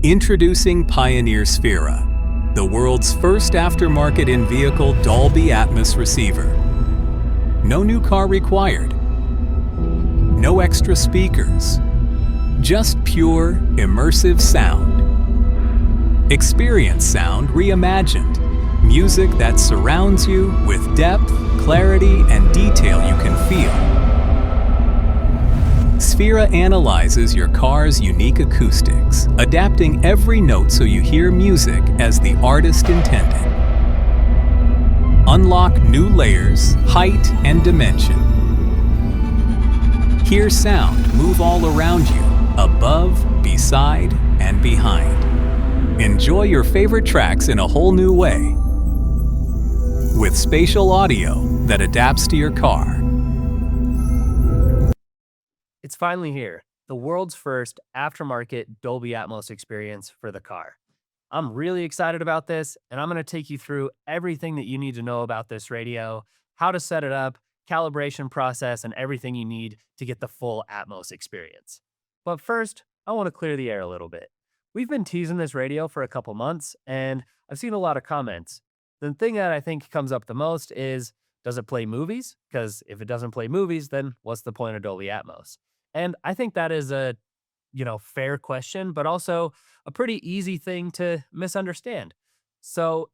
Introducing Pioneer SPHERA, the world's first aftermarket in-vehicle Dolby Atmos receiver. No new car required. No extra speakers. Just pure, immersive sound. Experience sound reimagined. Music that surrounds you with depth, clarity, and detail you can feel. SPHERA analyzes your car's unique acoustics, adapting every note so you hear music as the artist intended. Unlock new layers, height, and dimension. Hear sound move all around you, above, beside, and behind. Enjoy your favorite tracks in a whole new way with spatial audio that adapts to your car. It's finally here, the world's first aftermarket Dolby Atmos experience for the car. I'm really excited about this, and I'm going to take you through everything that you need to know about this radio, how to set it up, calibration process, and everything you need to get the full Atmos experience. But first, I want to clear the air a little bit. We've been teasing this radio for a couple months, and I've seen a lot of comments. The thing that I think comes up the most is, does it play movies? Because if it doesn't play movies, then what's the point of Dolby Atmos? And I think that is a, fair question, but also a pretty easy thing to misunderstand. So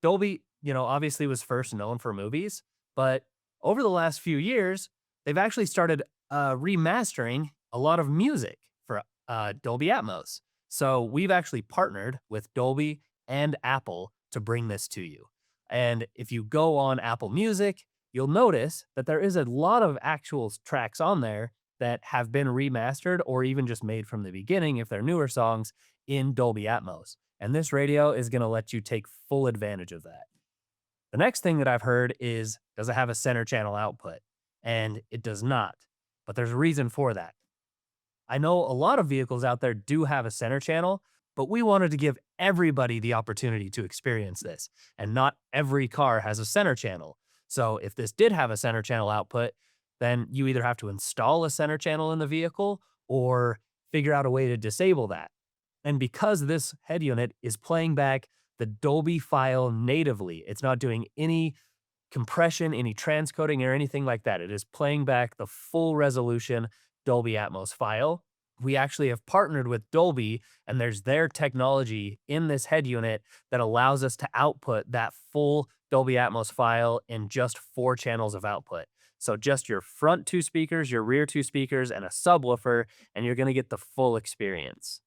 Dolby, obviously was first known for movies, but over the last few years, they've actually started remastering a lot of music for Dolby Atmos. So we've actually partnered with Dolby and Apple to bring this to you. And if you go on Apple Music, you'll notice that there is a lot of actual tracks on there that have been remastered or even just made from the beginning, if they're newer songs, in Dolby Atmos. And this radio is going to let you take full advantage of that. The next thing that I've heard is, does it have a center channel output? And it does not, but there's a reason for that. I know a lot of vehicles out there do have a center channel, but we wanted to give everybody the opportunity to experience this, and not every car has a center channel. So if this did have a center channel output, then you either have to install a center channel in the vehicle or figure out a way to disable that. And because this head unit is playing back the Dolby file natively, it's not doing any compression, any transcoding, or anything like that. It is playing back the full resolution Dolby Atmos file. We actually have partnered with Dolby, and there's their technology in this head unit that allows us to output that full Dolby Atmos file in just 4 channels of output. So just your front 2 speakers, your rear 2 speakers, and a subwoofer, and you're going to get the full experience.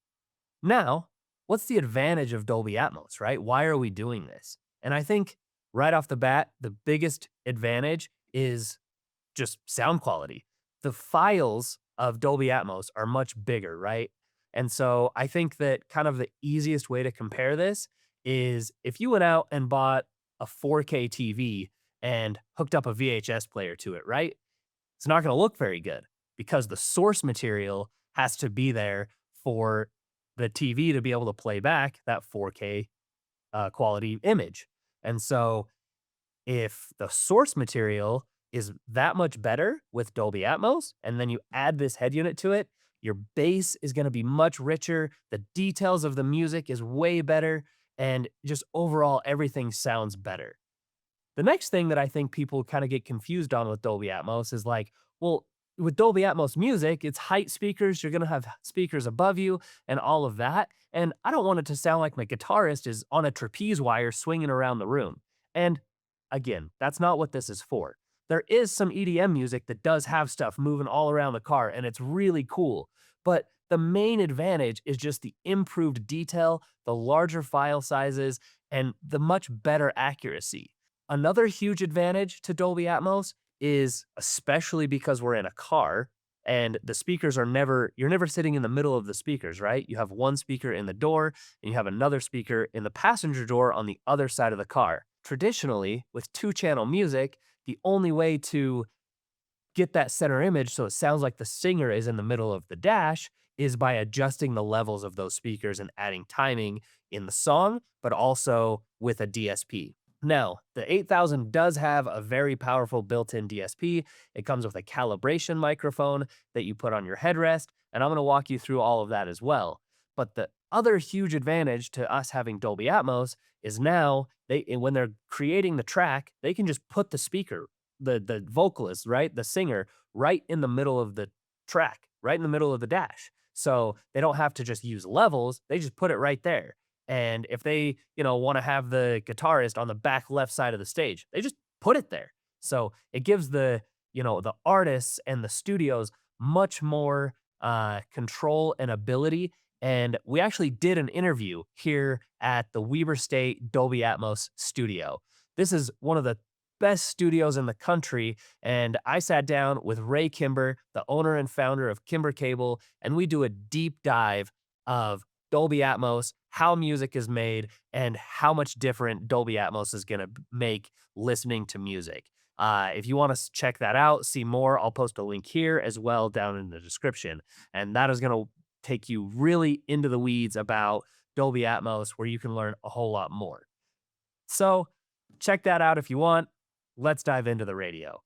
Now, what's the advantage of Dolby Atmos, right? Why are we doing this? And I think right off the bat, the biggest advantage is just sound quality. The files of Dolby Atmos are much bigger, right? And so I think that kind of the easiest way to compare this is if you went out and bought a 4K TV and hooked up a VHS player to it, right? It's not going to look very good because the source material has to be there for the TV to be able to play back that 4K quality image. And so if the source material is that much better with Dolby Atmos, and then you add this head unit to it, your bass is going to be much richer. The details of the music is way better, and just overall everything sounds better. The next thing that I think people kind of get confused on with Dolby Atmos is like, well, with Dolby Atmos music, it's height speakers. You're going to have speakers above you and all of that. And I don't want it to sound like my guitarist is on a trapeze wire swinging around the room. And again, that's not what this is for. There is some EDM music that does have stuff moving all around the car, and it's really cool. But the main advantage is just the improved detail, the larger file sizes, and the much better accuracy. Another huge advantage to Dolby Atmos is, especially because we're in a car and the speakers are you're never sitting in the middle of the speakers, right? You have one speaker in the door and you have another speaker in the passenger door on the other side of the car. Traditionally, with 2-channel music, the only way to get that center image so it sounds like the singer is in the middle of the dash is by adjusting the levels of those speakers and adding timing in the song, but also with a DSP. Now, the 8000 does have a very powerful built-in DSP. It comes with a calibration microphone that you put on your headrest, and I'm going to walk you through all of that as well. But the other huge advantage to us having Dolby Atmos is now when they're creating the track, they can just put the speaker, the vocalist, right, the singer, right in the middle of the track, right in the middle of the dash. So they don't have to just use levels; they just put it right there. And if they, want to have the guitarist on the back left side of the stage, they just put it there. So it gives the artists and the studios much more control and ability. And we actually did an interview here at the Weber State Dolby Atmos studio. This is one of the best studios in the country. And I sat down with Ray Kimber, the owner and founder of Kimber Cable, and we do a deep dive of Dolby Atmos, how music is made, and how much different Dolby Atmos is going to make listening to music. If you want to check that out, see more, I'll post a link here as well down in the description. And that is going to take you really into the weeds about Dolby Atmos, where you can learn a whole lot more. So check that out if you want. Let's dive into the radio.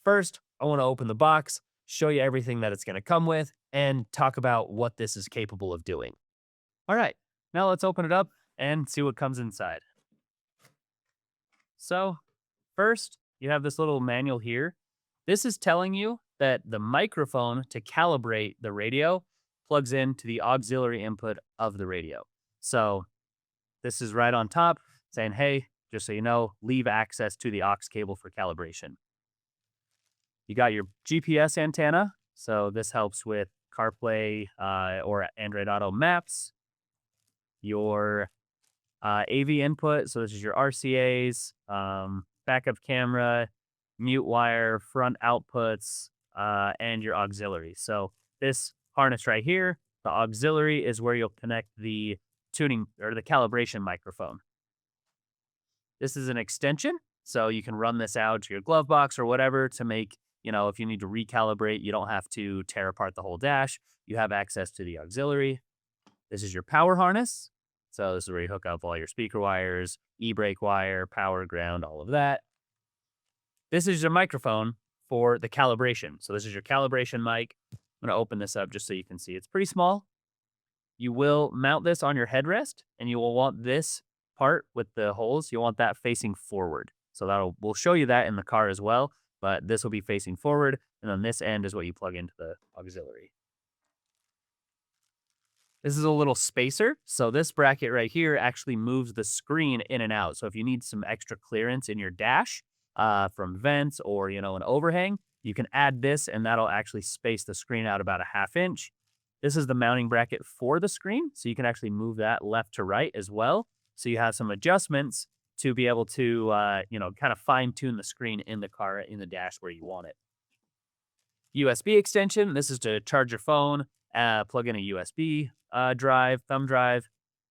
First, I want to open the box, show you everything that it's going to come with, and talk about what this is capable of doing. All right, now let's open it up and see what comes inside. So first, you have this little manual here. This is telling you that the microphone to calibrate the radio plugs into the auxiliary input of the radio. So this is right on top saying, hey, just so you know, leave access to the aux cable for calibration. You got your GPS antenna. So this helps with CarPlay or Android Auto maps. Your AV input. So this is your RCAs, backup camera, mute wire, front outputs, and your auxiliary. So this harness right here, the auxiliary is where you'll connect the tuning or the calibration microphone. This is an extension, so you can run this out to your glove box or whatever to make, if you need to recalibrate, you don't have to tear apart the whole dash. You have access to the auxiliary. This is your power harness. So this is where you hook up all your speaker wires, e-brake wire, power, ground, all of that. This is your microphone for the calibration. So this is your calibration mic. I'm going to open this up just so you can see. It's pretty small. You will mount this on your headrest, and you will want this part with the holes, you want that facing forward. So we'll show you that in the car as well, but this will be facing forward, and then this end is what you plug into the auxiliary. This is a little spacer. So this bracket right here actually moves the screen in and out. So if you need some extra clearance in your dash from vents or, an overhang, you can add this and that'll actually space the screen out about a 1/2 inch. This is the mounting bracket for the screen. So you can actually move that left to right as well. So you have some adjustments to be able to, kind of fine tune the screen in the car, in the dash where you want it. USB extension. This is to charge your phone, plug in a USB drive, thumb drive.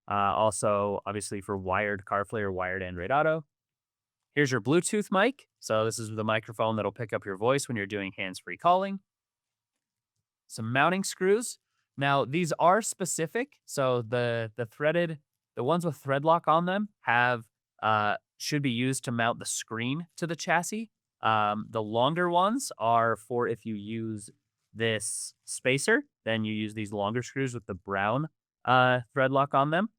Also, obviously, for wired CarPlay or wired Android Auto. Here's your Bluetooth mic. So this is the microphone that'll pick up your voice when you're doing hands-free calling. Some mounting screws. Now, these are specific. So the ones with thread lock on them should be used to mount the screen to the chassis. The longer ones are for if you use this spacer, then you use these longer screws with the brown thread lock on them.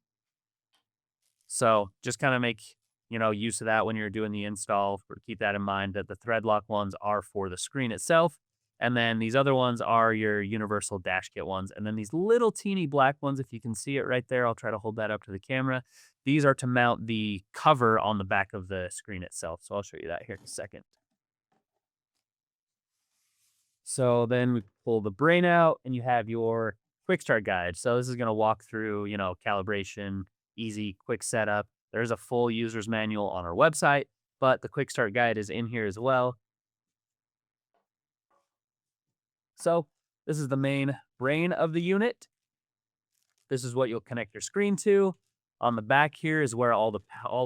So just kind of make use of that when you're doing the install. Keep that in mind that the thread lock ones are for the screen itself. And then these other ones are your universal dash kit ones. And then these little teeny black ones, if you can see it right there, I'll try to hold that up to the camera. These are to mount the cover on the back of the screen itself. So I'll show you that here in a second. So then we pull the brain out and you have your quick start guide. So this is going to walk through, calibration, easy, quick setup. There's a full user's manual on our website, but the quick start guide is in here as well. So this is the main brain of the unit. This is what you'll connect your screen to. On the back here is where all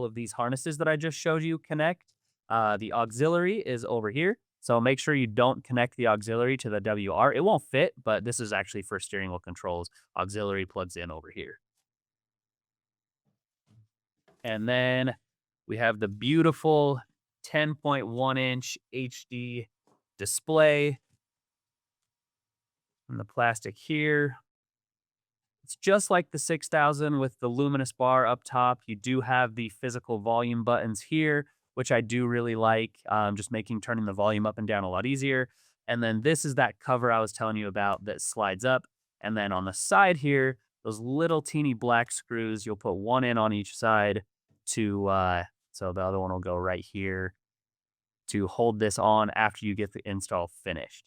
of these harnesses that I just showed you connect. The auxiliary is over here. So make sure you don't connect the auxiliary to the WR. It won't fit, but this is actually for steering wheel controls. Auxiliary plugs in over here. And then we have the beautiful 10.1-inch HD display. And the plastic here. It's just like the 6000 with the luminous bar up top. You do have the physical volume buttons here, which I do really like, just making turning the volume up and down a lot easier. And then this is that cover I was telling you about that slides up. And then on the side here, those little teeny black screws, you'll put one in on each side to, so the other one will go right here to hold this on after you get the install finished.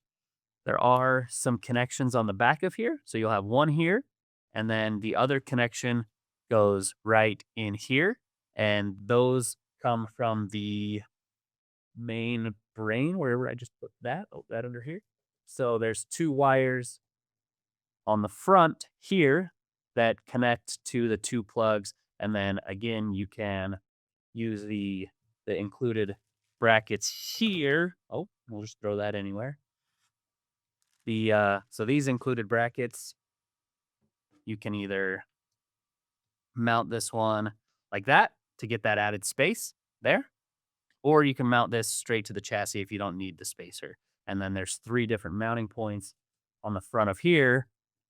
There are some connections on the back of here. So you'll have one here, and then the other connection goes right in here. And those come from the main brain, wherever I just put that. Oh, that under here. So there's two wires on the front here that connect to the two plugs. And then again, you can use the included brackets here. Oh, we'll just throw that anywhere. So these included brackets, you can either mount this one like that to get that added space there, or you can mount this straight to the chassis if you don't need the spacer. And then there's 3 different mounting points on the front of here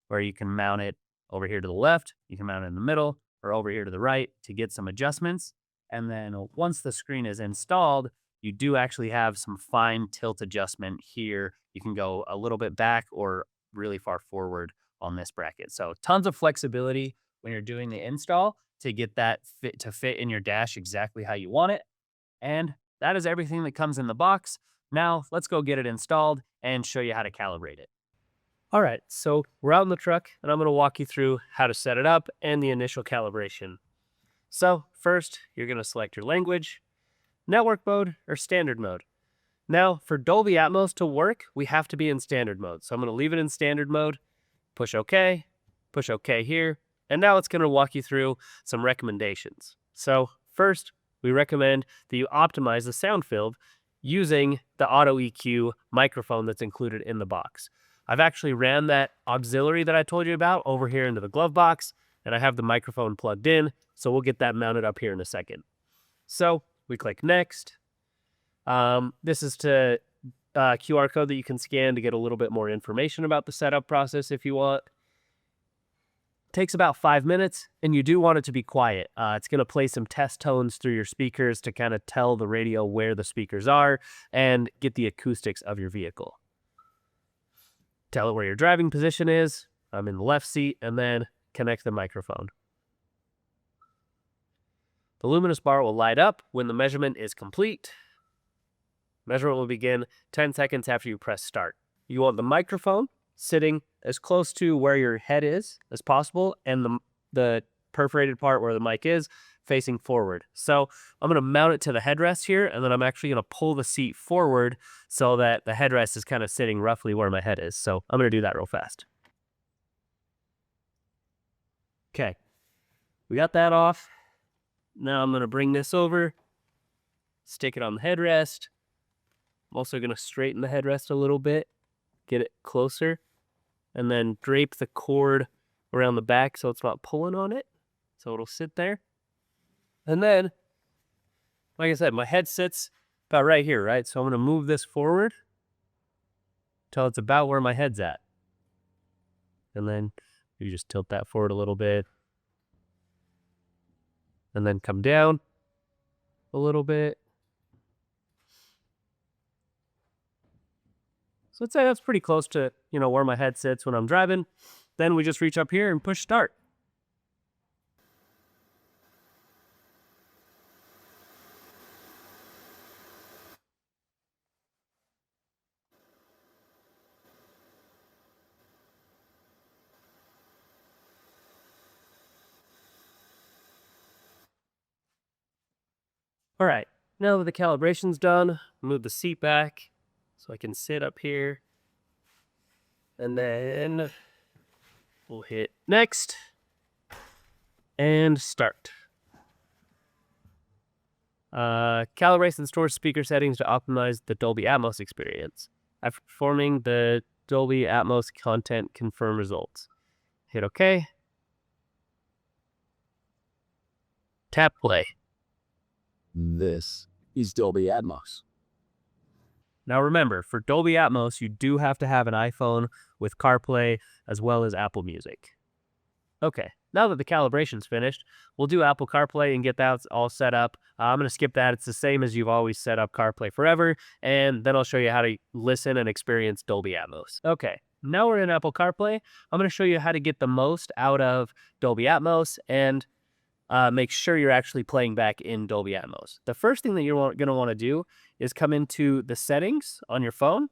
where you can mount it over here to the left, you can mount it in the middle, or over here to the right to get some adjustments. And then once the screen is installed, you do actually have some fine tilt adjustment here. You can go a little bit back or really far forward on this bracket. So tons of flexibility when you're doing the install to get that fit in your dash exactly how you want it. And that is everything that comes in the box. Now let's go get it installed and show you how to calibrate it. All right, so we're out in the truck and I'm gonna walk you through how to set it up and the initial calibration. So first, you're gonna select your language, network mode, or standard mode. Now, for Dolby Atmos to work, we have to be in standard mode. So I'm gonna leave it in standard mode, push OK here, and now it's gonna walk you through some recommendations. So first, we recommend that you optimize the sound field using the Auto EQ microphone that's included in the box. I've actually ran that auxiliary that I told you about over here into the glove box, and I have the microphone plugged in, so we'll get that mounted up here in a second. So we click Next. This is to QR code that you can scan to get a little bit more information about the setup process if you want. Takes about 5 minutes, and you do want it to be quiet. It's going to play some test tones through your speakers to kind of tell the radio where the speakers are and get the acoustics of your vehicle. Tell it where your driving position is. I'm in the left seat, and then connect the microphone. The luminous bar will light up when the measurement is complete. Measurement will begin 10 seconds after you press start. You want the microphone sitting as close to where your head is as possible, and the perforated part where the mic is facing forward. So I'm going to mount it to the headrest here, and then I'm actually going to pull the seat forward so that the headrest is kind of sitting roughly where my head is. So I'm going to do that real fast. Okay, we got that off. Now I'm going to bring this over, stick it on the headrest. I'm also going to straighten the headrest a little bit, get it closer, and then drape the cord around the back so it's not pulling on it. So it'll sit there. And then, like I said, my head sits about right here, right? So I'm going to move this forward till it's about where my head's at. And then you just tilt that forward a little bit. And then come down a little bit. So I'd say that's pretty close to, where my head sits when I'm driving. Then we just reach up here and push start. All right, now that the calibration's done, move the seat back so I can sit up here. And then we'll hit next and start. Calibrates and stores speaker settings to optimize the Dolby Atmos experience. After performing the Dolby Atmos content, confirm results. Hit OK. Tap play. This is Dolby Atmos. Now remember, for Dolby Atmos, you do have to have an iPhone with CarPlay as well as Apple Music. Okay, now that the calibration's finished, we'll do Apple CarPlay and get that all set up. I'm going to skip that. It's the same as you've always set up CarPlay forever, and then I'll show you how to listen and experience Dolby Atmos. Okay, now we're in Apple CarPlay. I'm going to show you how to get the most out of Dolby Atmos and make sure you're actually playing back in Dolby Atmos. The first thing that you're going to want to do is come into the settings on your phone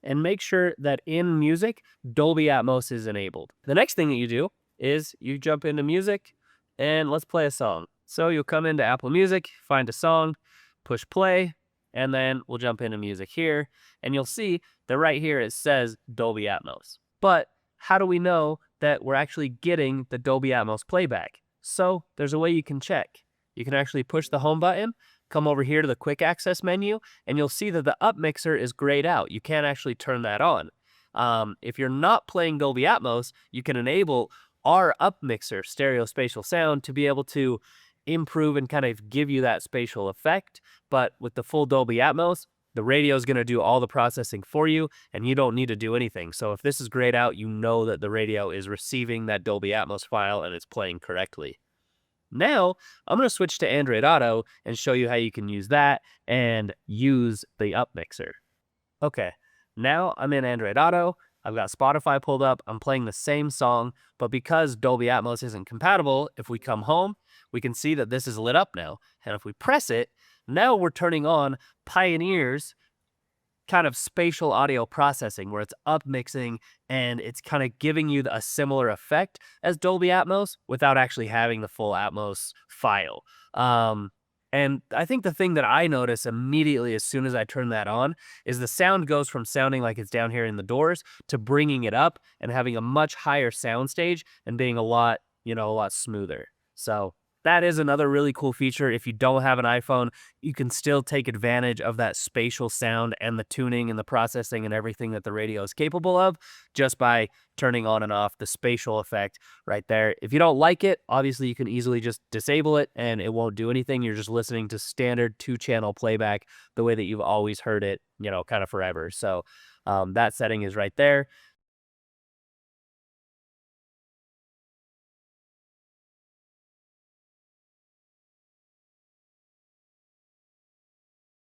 and make sure that in music, Dolby Atmos is enabled. The next thing that you do is you jump into music and let's play a song. So you'll come into Apple Music, find a song, push play, and then we'll jump into music here. And you'll see that right here it says Dolby Atmos. But how do we know that we're actually getting the Dolby Atmos playback? So there's a way you can check. You can actually push the home button, come over here to the quick access menu, and you'll see that the up mixer is grayed out. You can't actually turn that on. If you're not playing Dolby Atmos, you can enable our up mixer stereo spatial sound to be able to improve and kind of give you that spatial effect. But with the full Dolby Atmos, the radio is going to do all the processing for you and you don't need to do anything. So if this is grayed out, you know that the radio is receiving that Dolby Atmos file and it's playing correctly. Now, I'm going to switch to Android Auto and show you how you can use that and use the up mixer. Okay, now I'm in Android Auto. I've got Spotify pulled up. I'm playing the same song, but because Dolby Atmos isn't compatible, if we come home, we can see that this is lit up now. And if we press it, now we're turning on Pioneer's kind of spatial audio processing where it's up mixing and it's kind of giving you a similar effect as Dolby Atmos without actually having the full Atmos file. And I think the thing that I notice immediately as soon as I turn that on is the sound goes from sounding like it's down here in the doors to bringing it up and having a much higher sound stage and being a lot smoother. So that is another really cool feature. If you don't have an iPhone, you can still take advantage of that spatial sound and the tuning and the processing and everything that the radio is capable of just by turning on and off the spatial effect right there. If you don't like it, obviously you can easily just disable it and it won't do anything. You're just listening to standard 2-channel playback the way that you've always heard it, kind of forever. So that setting is right there.